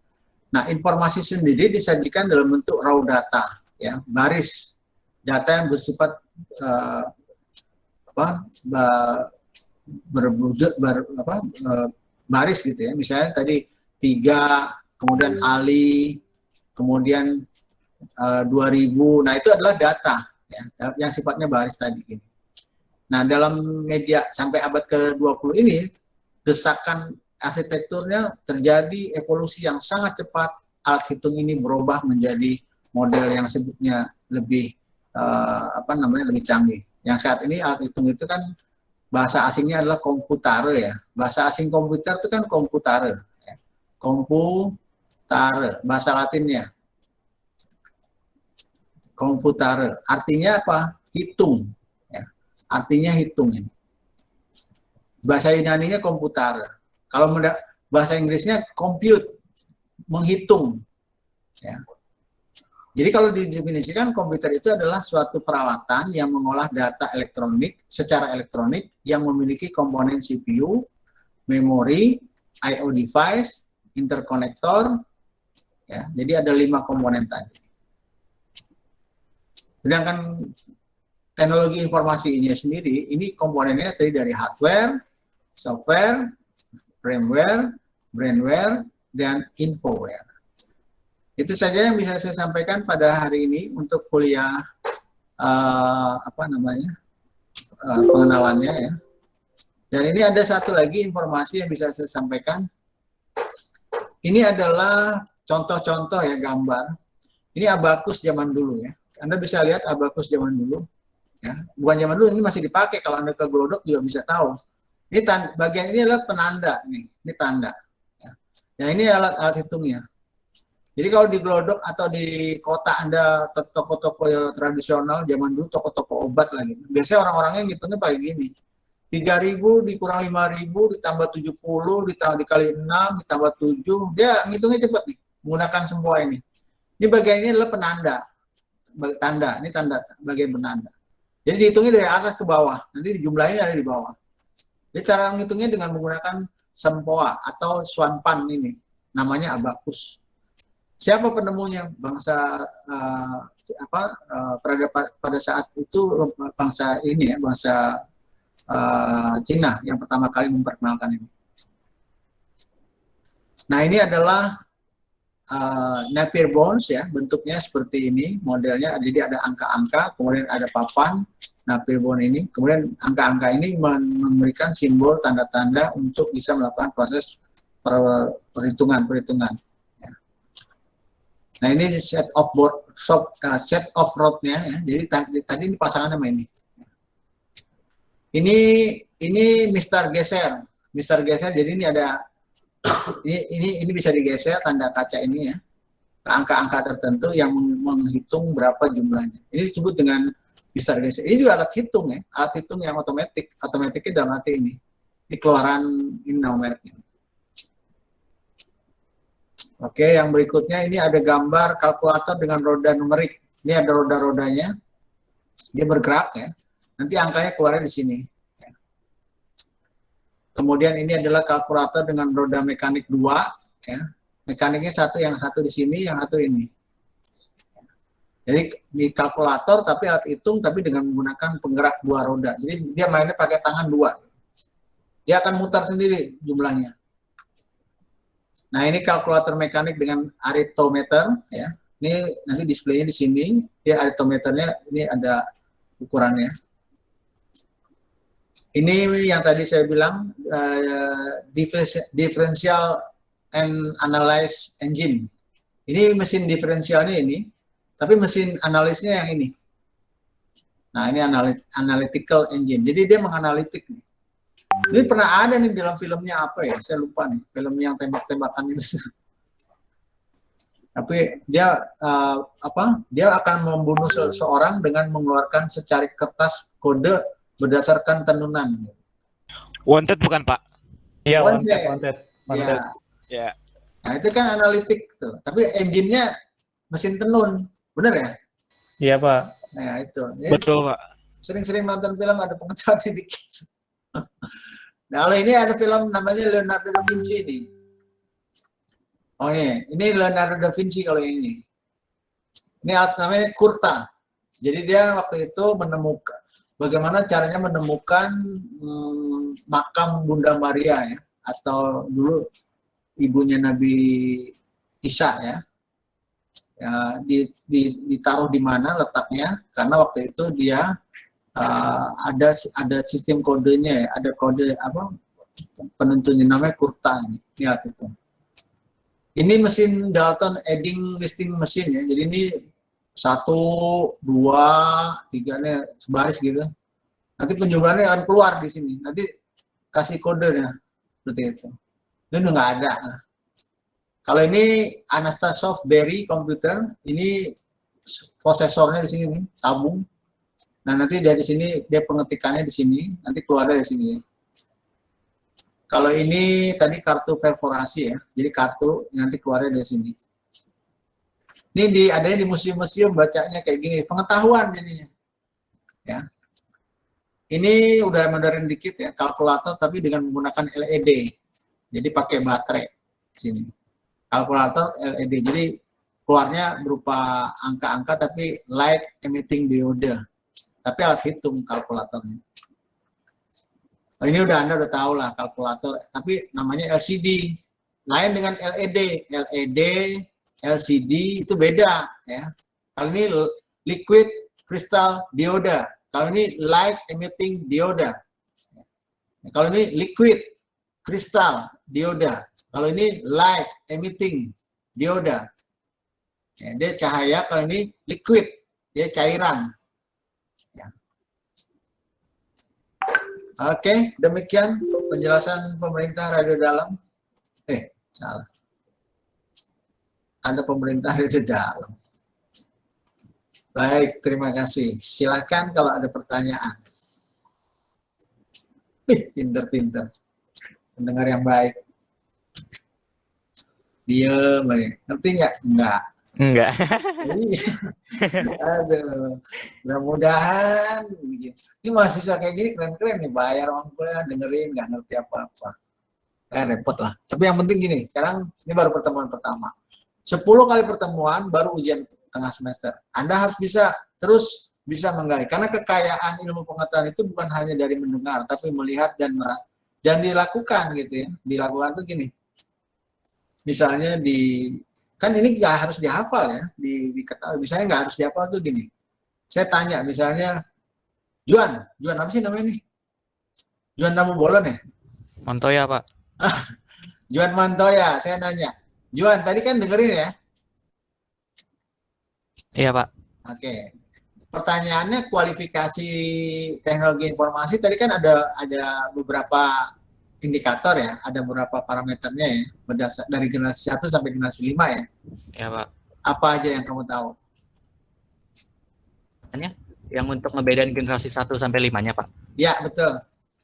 Nah, informasi sendiri disajikan dalam bentuk raw data, ya, baris data yang bersifat baris gitu ya. Misalnya tadi 3, kemudian Ali, kemudian 2000. Nah, itu adalah data ya, yang sifatnya baris tadi ini. Nah, dalam media sampai abad ke-20 ini, desakan arsitekturnya terjadi evolusi yang sangat cepat. Alat hitung ini berubah menjadi model yang sebutnya lebih lebih canggih. Yang saat ini alat hitung itu kan bahasa asingnya adalah komputer ya. Bahasa asing komputer itu kan komputer. Ya. Komputer, bahasa Latinnya. Komputer, artinya apa? Hitung. Ya. Artinya hitung ini. Bahasa Yunaninya komputer. Kalau bahasa Inggrisnya compute, menghitung. Ya. Jadi kalau didefinisikan, komputer itu adalah suatu peralatan yang mengolah data elektronik secara elektronik yang memiliki komponen CPU, memori, I/O device, interkonektor. Ya, jadi ada 5 komponen tadi. Sedangkan teknologi informasi ini sendiri, ini komponennya tadi dari hardware, software, firmware, brainware, dan infoware. Itu saja yang bisa saya sampaikan pada hari ini untuk kuliah pengenalannya ya. Dan ini ada satu lagi informasi yang bisa saya sampaikan. Ini adalah contoh-contoh ya, gambar. Ini abakus zaman dulu ya. Anda bisa lihat abakus zaman dulu. Ya. Bukan zaman dulu, ini masih dipakai. Kalau Anda ke Glodok juga bisa tahu. Ini bagian ini adalah penanda nih. Ini tanda. Ya. Nah, ini alat hitungnya. Jadi kalau di Glodok atau di kota Anda, toko-toko tradisional zaman dulu, toko-toko obat lagi. Biasanya orang-orangnya ngitungnya pakai gini. 3.000 dikurang 5.000 ditambah 70 dikali 6 ditambah 7. Dia ngitungnya cepat nih, menggunakan semua ini. Ini bagian ini adalah penanda. Tanda, ini tanda bagian penanda. Jadi dihitungnya dari atas ke bawah. Nanti jumlahnya ada di bawah. Jadi cara menghitungnya dengan menggunakan sempoa atau swanpan ini. Namanya abakus. Siapa penemunya? Bangsa pada saat itu bangsa ini ya, bangsa Cina yang pertama kali memperkenalkan ini. Nah, ini adalah Napier bones ya, bentuknya seperti ini modelnya. Jadi ada angka-angka, kemudian ada papan Napier bone ini, kemudian angka-angka ini memberikan simbol tanda-tanda untuk bisa melakukan proses perhitungan. Nah, ini set of rod-nya ya. Jadi tadi ini pasangan sama ini. Ini Mister Geser. Mister Geser, jadi ini ada ini bisa digeser tanda kaca ini ya. Ke angka-angka tertentu yang menghitung berapa jumlahnya. Ini disebut dengan Mister Geser. Ini juga alat hitung ya. Alat hitung yang otomatis. Otomatiknya dalam arti ini. Ini keluaran ini nama mereknya. Oke, yang berikutnya ini ada gambar kalkulator dengan roda numerik. Ini ada roda-rodanya. Dia bergerak ya. Nanti angkanya keluarnya di sini. Kemudian ini adalah kalkulator dengan roda mekanik 2 ya. Mekaniknya yang satu di sini, yang satu ini. Jadi di kalkulator tapi alat hitung tapi dengan menggunakan penggerak 2 roda. Jadi dia mainnya pakai tangan 2. Dia akan mutar sendiri jumlahnya. Nah, ini kalkulator mekanik dengan arithmeter ya. Ini nanti displaynya di sini. Dia arithmeternya ini ada ukurannya. Ini yang tadi saya bilang differential and analyze engine. Ini mesin diferensialnya ini, tapi mesin analisnya yang ini. Nah, ini analytical engine. Jadi dia menganalitik nih. Ini pernah ada nih dalam filmnya apa ya? Saya lupa nih, film yang tembak-tembakan itu. Tapi dia Dia akan membunuh seseorang dengan mengeluarkan secari kertas kode berdasarkan tenunan. Wanted bukan, Pak? Iya, wanted. Ya. Nah, itu kan analitik tuh. Tapi engine-nya mesin tenun. Benar ya? Iya, Pak. Nah, itu. Betul, Pak. Sering-sering nonton film ada pengetahuan dikit. Nah, kalau ini ada film namanya Leonardo da Vinci nih. Oh ini Leonardo da Vinci kalau ini. Ini alat namanya Curta. Jadi dia waktu itu menemukan bagaimana caranya menemukan makam Bunda Maria ya, atau dulu ibunya Nabi Isa ya. Ya, ditaruh di mana letaknya, karena waktu itu dia ada sistem kodenya ya, ada kode apa penentunya namanya Curta ini, lihat itu. Ini mesin Dalton Edding listing mesin ya, jadi ini 1, 2, 3 nih sebaris gitu. Nanti penjumlahannya akan keluar di sini, nanti kasih kodenya seperti itu. Ini udah nggak ada. Kalau ini Anastasov Berry komputer, ini prosesornya di sini nih, tabung. Nah, nanti dari sini dia pengetikannya di sini, nanti keluar dari sini. Kalau ini tadi kartu perforasi ya, jadi kartu nanti keluarnya dari sini. Ini adanya di museum-museum bacanya kayak gini, pengetahuan jadinya. Ya. Ini udah modern dikit ya, kalkulator tapi dengan menggunakan LED. Jadi pakai baterai di sini. Kalkulator LED, jadi keluarnya berupa angka-angka tapi light emitting diode. Tapi alat hitung kalkulatornya. Oh, ini Anda udah tahu lah kalkulator, tapi namanya LCD. Lain dengan LED. LED, LCD itu beda ya. Kalau ini liquid crystal dioda. Kalau ini light emitting dioda. Kalau ini liquid crystal dioda. Kalau ini light emitting dioda. Ya, dia cahaya, kalau ini liquid, dia cairan. Ya. Oke, demikian penjelasan pemerintah radio dalam. Salah. Ada pemerintah radio dalam. Baik, terima kasih. Silakan kalau ada pertanyaan. Pinter-pinter. Pendengar yang baik. Diem aja. Ngerti nggak? Enggak. Enggak. Aduh. Mudah-mudahan. Ini mahasiswa kayak gini keren-keren nih. Bayar uang kuliah, dengerin, nggak ngerti apa-apa. Repot lah. Tapi yang penting gini, sekarang ini baru pertemuan pertama. 10 kali pertemuan baru ujian tengah semester. Anda harus terus bisa menggali. Karena kekayaan ilmu pengetahuan itu bukan hanya dari mendengar, tapi melihat dan dilakukan gitu ya. Dilakukan tuh gini. Misalnya kan ini nggak harus dihafal ya, diketahui. Misalnya nggak harus dihafal tuh gini. Saya tanya misalnya, Juan apa sih namanya nih? Juan Tamu Bolon ya? Montoya, Pak. Juan Montoya, saya nanya. Juan, tadi kan dengerin ya? Iya, Pak. Oke. Pertanyaannya kualifikasi teknologi informasi tadi kan ada beberapa indikator ya, ada beberapa parameternya ya, berdasar dari generasi 1 sampai generasi 5 ya. Iya, Pak. Apa aja yang kamu tahu? Yang untuk ngebedain generasi 1 sampai 5-nya, Pak. Ya, betul.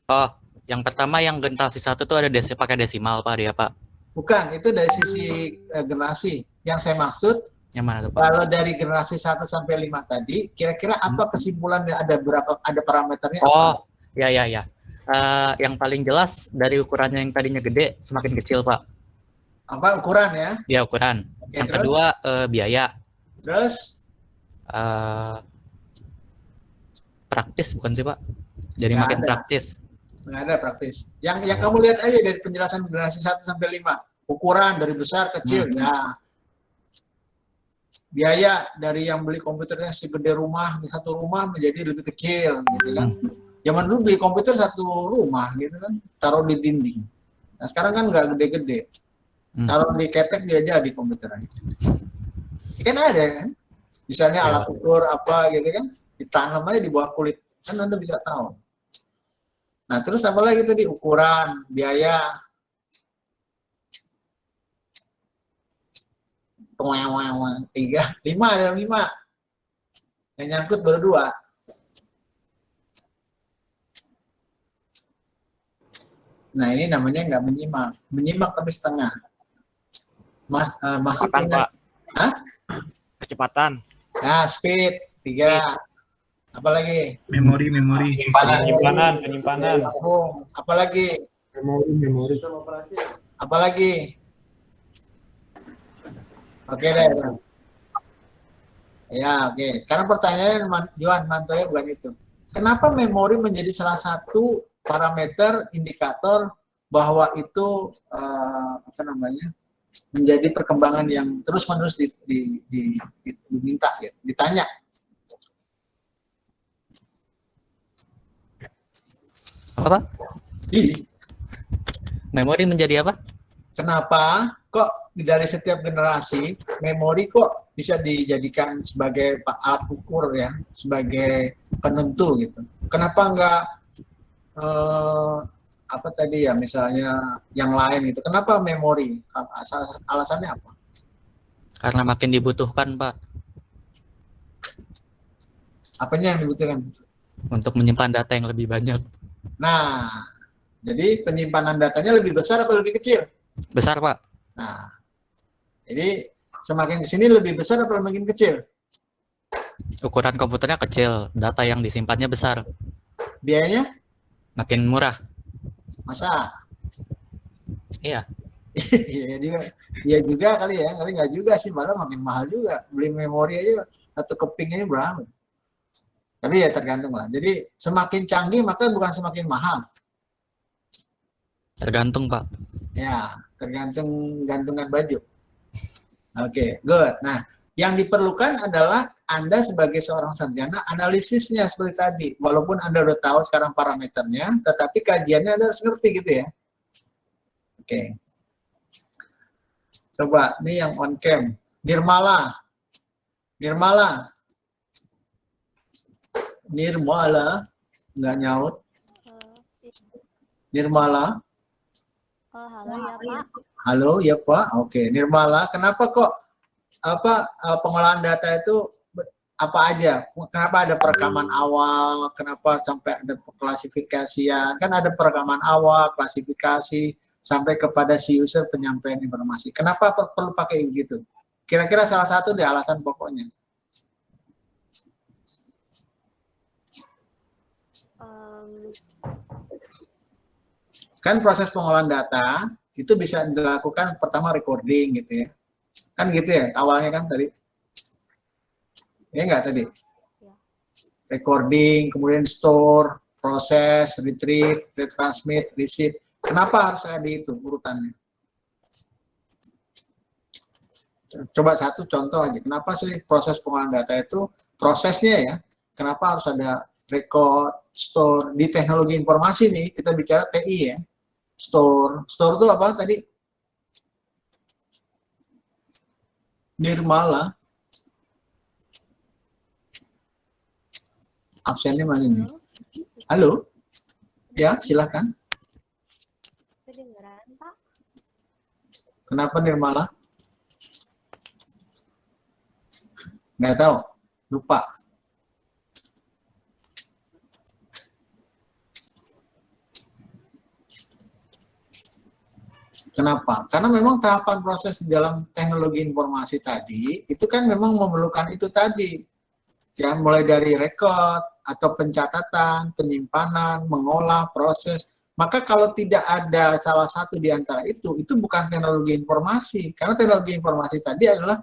Oh, yang pertama yang generasi 1 tuh ada pakai desimal, Pak, dia, Pak. Bukan, itu dari sisi generasi. Yang saya maksud, yang mana tuh, Pak? Kalau dari generasi 1 sampai 5 tadi, kira-kira apa kesimpulannya, ada parameternya apa? Oh, ya. Yang paling jelas dari ukurannya yang tadinya gede semakin kecil, Pak. Apa ukuran ya? Ya, ukuran. Oke, yang terus? Kedua biaya. Terus? Praktis bukan sih, Pak? Jadi Nggak makin ada. praktis. Nggak ada praktis. Yang kamu lihat aja dari penjelasan generasi 1 sampai 5. Ukuran dari besar kecil. Ya. Biaya dari yang beli komputernya segede rumah, satu rumah menjadi lebih kecil gitu kan. Zaman dulu beli komputer satu rumah gitu kan, taruh di dinding. Nah, sekarang kan nggak gede-gede. Taruh di ketek dia jadi komputernya. Kan ada kan? Misalnya alat ukur apa gitu kan, ditanam aja di bawah kulit. Kan Anda bisa tahu. Nah, terus apa lagi tadi? Ukuran, biaya. 3, 5 ada 5. Yang nyangkut baru 2. Nah, ini namanya nggak menyimak. Menyimak tapi setengah. Masih punya. Hah? Kecepatan. Nah, speed 3. Apalagi? Memori. Penyimpanan. Apalagi? Memori. Apalagi? Oke deh. Ya, oke. Sekarang pertanyaan Johan Mantoya bukan itu. Kenapa memori menjadi salah satu parameter indikator bahwa itu apa namanya menjadi perkembangan yang terus-menerus diminta, ya, ditanya. Apa? Ih, Memori menjadi apa? kenapa kok dari setiap generasi memori kok bisa dijadikan sebagai alat ukur ya, sebagai penentu gitu. Kenapa enggak apa tadi ya, misalnya yang lain gitu. Kenapa memori? Alasannya apa? Karena makin dibutuhkan, Pak, Apanya yang dibutuhkan? untuk menyimpan data yang lebih banyak. Nah, jadi penyimpanan datanya lebih besar atau lebih kecil? Besar, Pak. Nah, jadi semakin ke sini lebih besar atau semakin kecil? Ukuran komputernya kecil, data yang disimpannya besar. Biayanya? Makin murah. Masa? Iya. Iya juga, iya juga kali ya, tapi nggak juga sih, malah makin mahal juga. Beli memori aja satu keping ini berapa? Tapi ya tergantung lah. Jadi semakin canggih maka bukan semakin mahal. Tergantung, Pak. Ya, tergantung gantungan baju. Oke, good. Nah, yang diperlukan adalah Anda sebagai seorang sarjana analisisnya seperti tadi. Walaupun Anda udah tahu sekarang parameternya, tetapi kajiannya Anda harus ngerti gitu ya. Oke. Coba, ini yang on cam. Nirmala. Nirmala. Nirmala. Nggak nyaut. Nirmala. Halo ya Pak. Halo, ya Pak. Oke, Nirmala. Kenapa kok pengolahan data itu apa aja? Kenapa ada perekaman awal? Kenapa sampai ada klasifikasian? Kan ada perekaman awal, klasifikasi, sampai kepada si user penyampaian informasi. Kenapa perlu pakai begitu? Kira-kira salah satu deh alasan pokoknya. Kan proses pengolahan data itu bisa dilakukan pertama recording gitu ya. Kan gitu ya, awalnya kan tadi. Ya enggak tadi? Recording, kemudian store, proses, retrieve, retransmit, receive. Kenapa harus ada itu urutannya? Coba satu contoh aja. Kenapa sih proses pengolahan data itu prosesnya ya? Kenapa harus ada record, store di teknologi informasi nih? Kita bicara TI ya. Store itu apa tadi? Nirmala. Absennya mana nih? Halo? Ya, silakan. Kedengeran, Pak? Kenapa Nirmala? Nggak tahu. Lupa. Kenapa? Karena memang tahapan proses di dalam teknologi informasi tadi, itu kan memang memerlukan itu tadi. Ya, mulai dari record, atau pencatatan, penyimpanan, mengolah, proses. Maka kalau tidak ada salah satu di antara itu bukan teknologi informasi. Karena teknologi informasi tadi adalah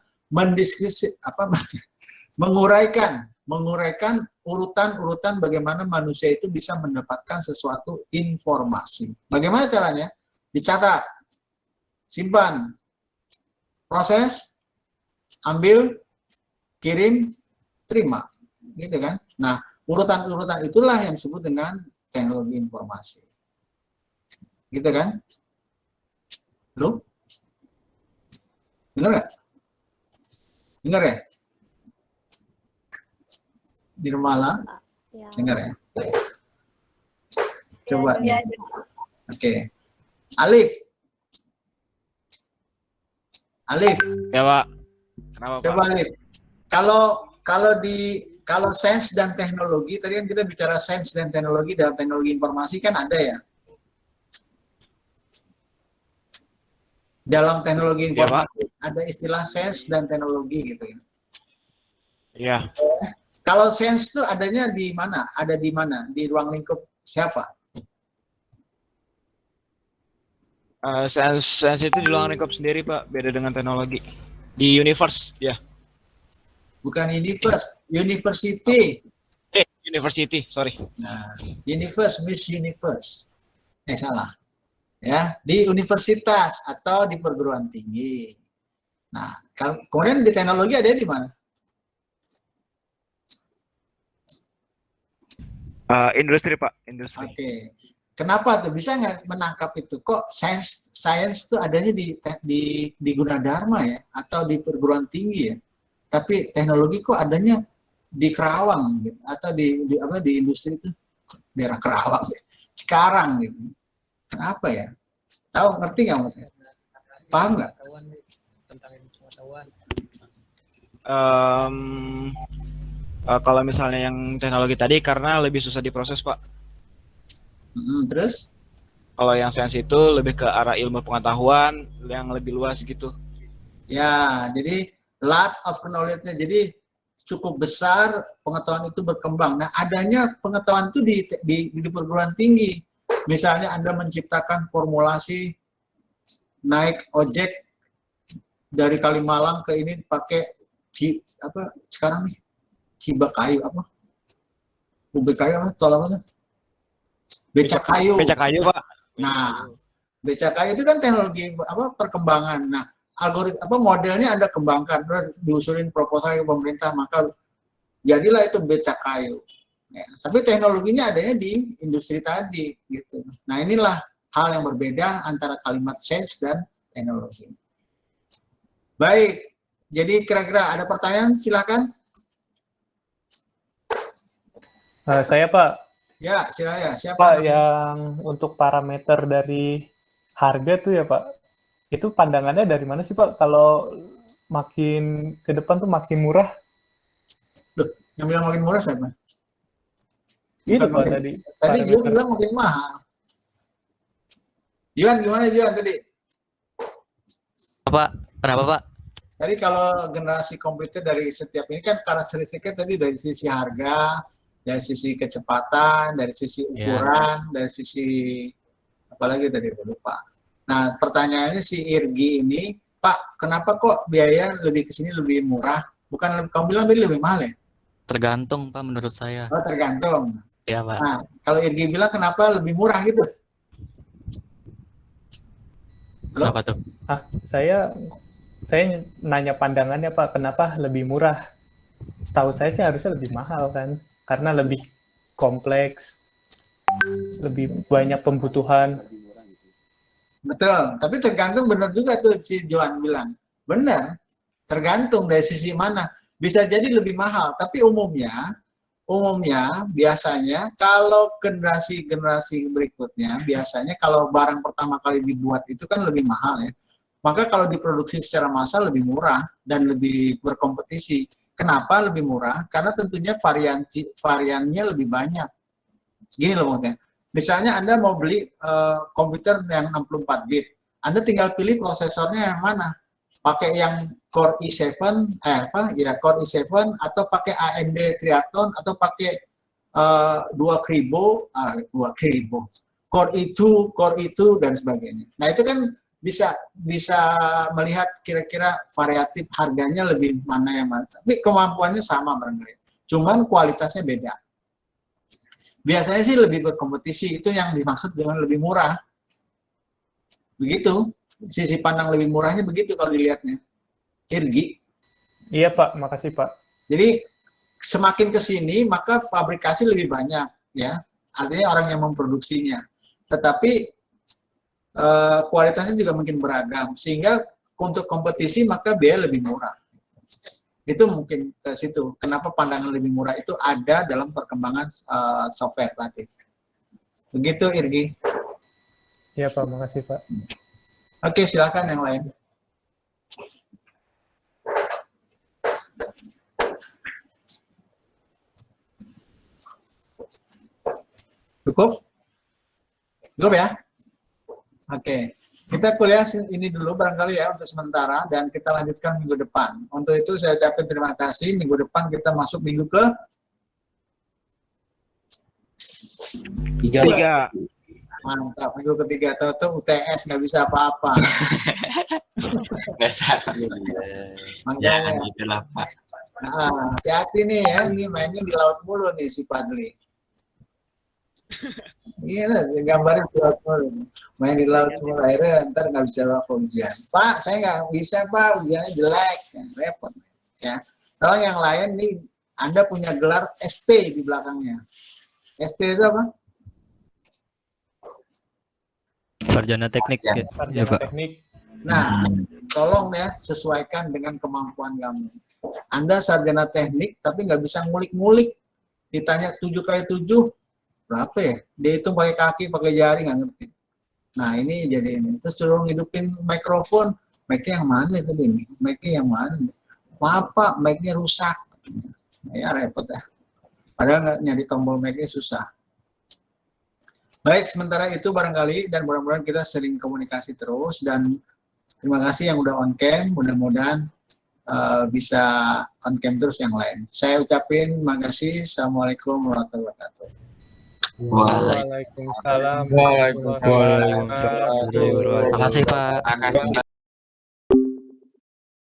menguraikan urutan-urutan bagaimana manusia itu bisa mendapatkan sesuatu informasi. Bagaimana caranya? Dicatat, simpan, proses, ambil, kirim, terima, gitu kan? Nah, urutan-urutan itulah yang disebut dengan teknologi informasi, gitu kan? Halo? Dengar nggak? Dengar ya? Nirmala? Ya. Dengar ya? Coba. Ya, Oke. Alif. Alif. Ya, Pak. Kenapa, Pak? Coba Alif. Kalau sains dan teknologi, tadi kan kita bicara sains dan teknologi dalam teknologi informasi kan ada ya. Dalam teknologi informasi ada istilah sains dan teknologi gitu ya. Iya. Kalau sains itu adanya di mana? Ada di mana? Di ruang lingkup siapa? Sains itu di ruang lingkup sendiri, Pak. Beda dengan teknologi. Di universe, ya. Bukan university. University, sorry. Nah, Miss Universe. Salah. Ya, di universitas atau di perguruan tinggi. Nah, kemudian di teknologi ada di mana? Industri, Pak. Industri. Oke. Kenapa tuh bisa nggak menangkap itu? Kok sains itu adanya di Gunadarma ya, atau di perguruan tinggi ya? Tapi teknologi kok adanya di Kerawang gitu, atau di industri itu daerah Kerawang ya. Sekarang gitu. Kenapa ya? Tahu, ngerti nggak maksudnya? Paham nggak? Kalau misalnya yang teknologi tadi karena lebih susah diproses, Pak. Terus? Kalau yang sains itu lebih ke arah ilmu pengetahuan yang lebih luas gitu. Ya, jadi loss of knowledge-nya. Jadi cukup besar pengetahuan itu berkembang. Nah, adanya pengetahuan itu di perguruan tinggi. Misalnya Anda menciptakan formulasi naik ojek dari Kalimalang ke ini pakai sekarang nih Cibakayu apa? Ubekayu apa? Tol apa tuh? Becak kayu. Becak kayu, Pak. Nah, becak kayu itu kan teknologi perkembangan. Nah, modelnya Anda kembangkan, diusulin proposal ke pemerintah, maka jadilah itu becak kayu. Ya, tapi teknologinya adanya di industri tadi gitu. Nah, inilah hal yang berbeda antara kalimat sains dan teknologi. Baik. Jadi kira-kira ada pertanyaan, silakan. Saya Pak. Ya, silakan. Siapa? Pak, yang untuk parameter dari harga tuh ya Pak, itu pandangannya dari mana sih Pak? Kalau makin ke depan tuh makin murah? Loh, yang bilang makin murah siapa? Itu Bukan Pak makin, tadi. tadi Juan bilang makin mahal. Juan, gimana Juan tadi? Pak, kenapa Pak? Tadi kalau generasi komputer dari setiap ini kan karakteristiknya tadi dari sisi harga, dari sisi kecepatan, dari sisi ukuran, dari sisi apalagi tadi lupa. Nah, pertanyaannya si Irgi ini, Pak, kenapa kok biaya lebih ke sini lebih murah? Bukan kamu bilang tadi lebih mahal ya? Tergantung Pak menurut saya. Oh, tergantung. Ya Pak. Nah, kalau Irgi bilang kenapa lebih murah gitu? Halo? Kenapa tuh? Saya nanya pandangannya Pak, kenapa lebih murah? Setahu saya sih harusnya lebih mahal kan, karena lebih kompleks, lebih banyak pembutuhan. Betul, tapi tergantung, benar juga tuh si Johan bilang. Benar, tergantung dari sisi mana. Bisa jadi lebih mahal, tapi umumnya biasanya kalau generasi berikutnya, biasanya kalau barang pertama kali dibuat itu kan lebih mahal ya. Maka kalau diproduksi secara massal lebih murah dan lebih berkompetisi. Kenapa lebih murah? Karena tentunya variannya lebih banyak. Gini loh maksudnya. Misalnya Anda mau beli komputer yang 64 bit. Anda tinggal pilih prosesornya yang mana. Pakai yang Core i7, Core i7 atau pakai AMD Triathlon atau pakai 2 Kribo, Core i2 dan sebagainya. Nah, itu kan bisa melihat kira-kira variatif harganya lebih mana yang mana. Tapi kemampuannya sama barangkali. Cuman kualitasnya beda. Biasanya sih lebih berkompetisi, itu yang dimaksud dengan lebih murah. Begitu, sisi pandang lebih murahnya begitu kalau dilihatnya. Irgi. Iya Pak, makasih Pak. Jadi semakin ke sini maka fabrikasi lebih banyak ya. Artinya orang yang memproduksinya. Tetapi kualitasnya juga makin beragam sehingga untuk kompetisi maka biaya lebih murah. Itu mungkin ke situ. Kenapa pandangan lebih murah itu ada dalam perkembangan software tadi. Begitu Irgi. Iya Pak, makasih Pak. Oke, silakan yang lain. Cukup? Cukup ya? Oke. Kita kuliah ini dulu barangkali ya untuk sementara dan kita lanjutkan minggu depan. Untuk itu saya ucapkan terima kasih. Minggu depan kita masuk minggu ke 3. Mantap. Minggu ketiga tahu UTS nggak bisa apa-apa. Dasar. Ya, Makanya, gitulah Pak. nah, hati-hati nih ya, ini mainnya di laut mulu nih si Padli. Iya lah, gambarin di laut mulu. Main di laut mulu, akhirnya ntar nggak bisa apa ujian. Pak, saya nggak bisa Pak, ujiannya jelek. Ya, repot. Ya. Kalau yang lain nih, Anda punya gelar ST di belakangnya. ST itu apa? Sarjana teknik Ya. ya, Sarjana Pak. teknik. Nah, tolong ya sesuaikan dengan kemampuan kamu. Anda sarjana teknik tapi nggak bisa ngulik-ngulik. Ditanya 7 kali 7 berapa ya? Dia hitung pakai kaki, pakai jari nggak ngerti. Nah ini jadi ini. Terus suruh ngidupin mikrofon. Mic-nya yang mana itu ini? Mic-nya yang mana? Maaf Pak, mic-nya rusak. Ya repot ya. Padahal nyari tombol mic-nya susah. Baik, sementara itu barangkali dan mudah-mudahan kita sering komunikasi terus dan terima kasih yang udah on cam, mudah-mudahan bisa on cam terus yang lain. Saya ucapin makasih. Assalamualaikum warahmatullahi wabarakatuh. Waalaikumsalam. Waalaikumsalam. Makasih Pak. Makasih.